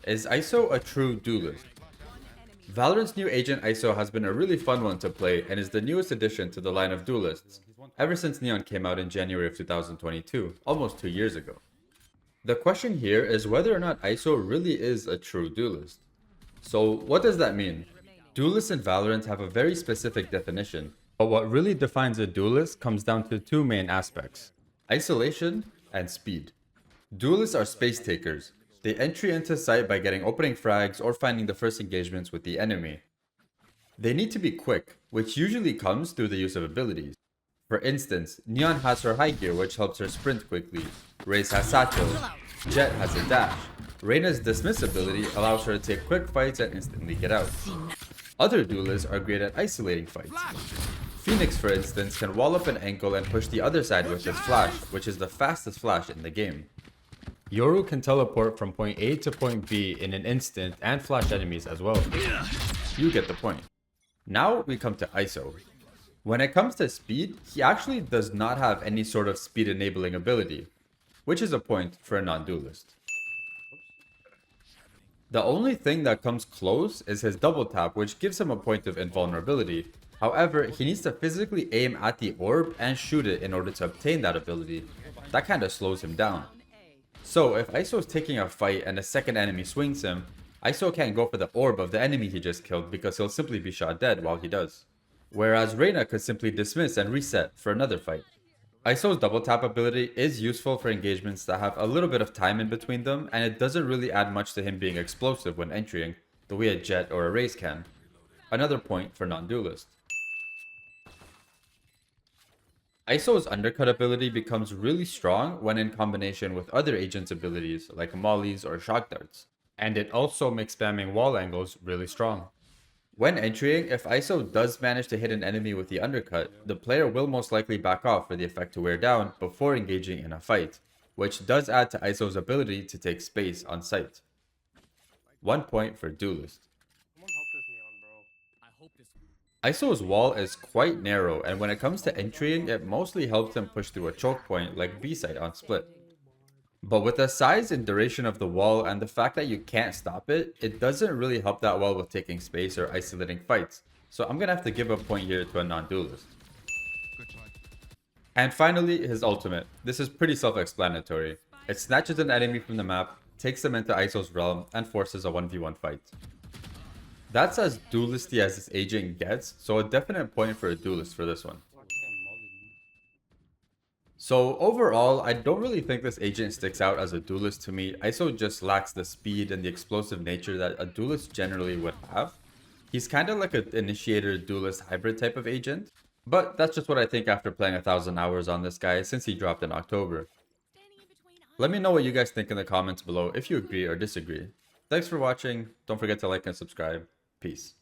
Is ISO a true duelist? Valorant's new agent ISO has been a really fun one to play and is the newest addition to the line of duelists, ever since Neon came out in January of 2022, almost 2 years ago. The question here is whether or not ISO really is a true duelist. So what does that mean? Duelists in Valorant have a very specific definition, but what really defines a duelist comes down to two main aspects: isolation and speed. Duelists are space takers. They entry into sight by getting opening frags or finding the first engagements with the enemy. They need to be quick, which usually comes through the use of abilities. For instance, Neon has her high gear, which helps her sprint quickly. Raze has satchels. Jett has a dash. Reyna's dismiss ability allows her to take quick fights and instantly get out. Other duelists are great at isolating fights. Phoenix, for instance, can wall up an ankle and push the other side with his flash, which is the fastest flash in the game. Yoru can teleport from point A to point B in an instant and flash enemies as well. You get the point. Now we come to ISO. When it comes to speed, he actually does not have any sort of speed enabling ability, which is a point for a non-duelist. The only thing that comes close is his double tap, which gives him a point of invulnerability. However, he needs to physically aim at the orb and shoot it in order to obtain that ability. That kinda slows him down. So if ISO is taking a fight and a second enemy swings him, ISO can't go for the orb of the enemy he just killed because he'll simply be shot dead while he does. Whereas Reyna could simply dismiss and reset for another fight. ISO's double tap ability is useful for engagements that have a little bit of time in between them, and it doesn't really add much to him being explosive when entering, the way a Jett or a Raze can. Another point for non-duelist. ISO's undercut ability becomes really strong when in combination with other agents' abilities like mollies or shock darts, and it also makes spamming wall angles really strong. When entering, if ISO does manage to hit an enemy with the undercut, the player will most likely back off for the effect to wear down before engaging in a fight, which does add to ISO's ability to take space on sight. 1 point for duelist. ISO's wall is quite narrow, and when it comes to entering, it mostly helps him push through a choke point like B-side on split. But with the size and duration of the wall and the fact that you can't stop it, it doesn't really help that well with taking space or isolating fights. So I'm gonna have to give a point here to a non-duelist. And finally, his ultimate. This is pretty self-explanatory. It snatches an enemy from the map, takes them into ISO's realm, and forces a 1v1 fight. That's as duelisty as this agent gets, so a definite point for a duelist for this one. So overall, I don't really think this agent sticks out as a duelist to me. ISO just lacks the speed and the explosive nature that a duelist generally would have. He's kind of like an initiator duelist hybrid type of agent, but that's just what I think after playing 1,000 hours on this guy since he dropped in October. Let me know what you guys think in the comments below if you agree or disagree. Thanks for watching. Don't forget to like and subscribe. Peace.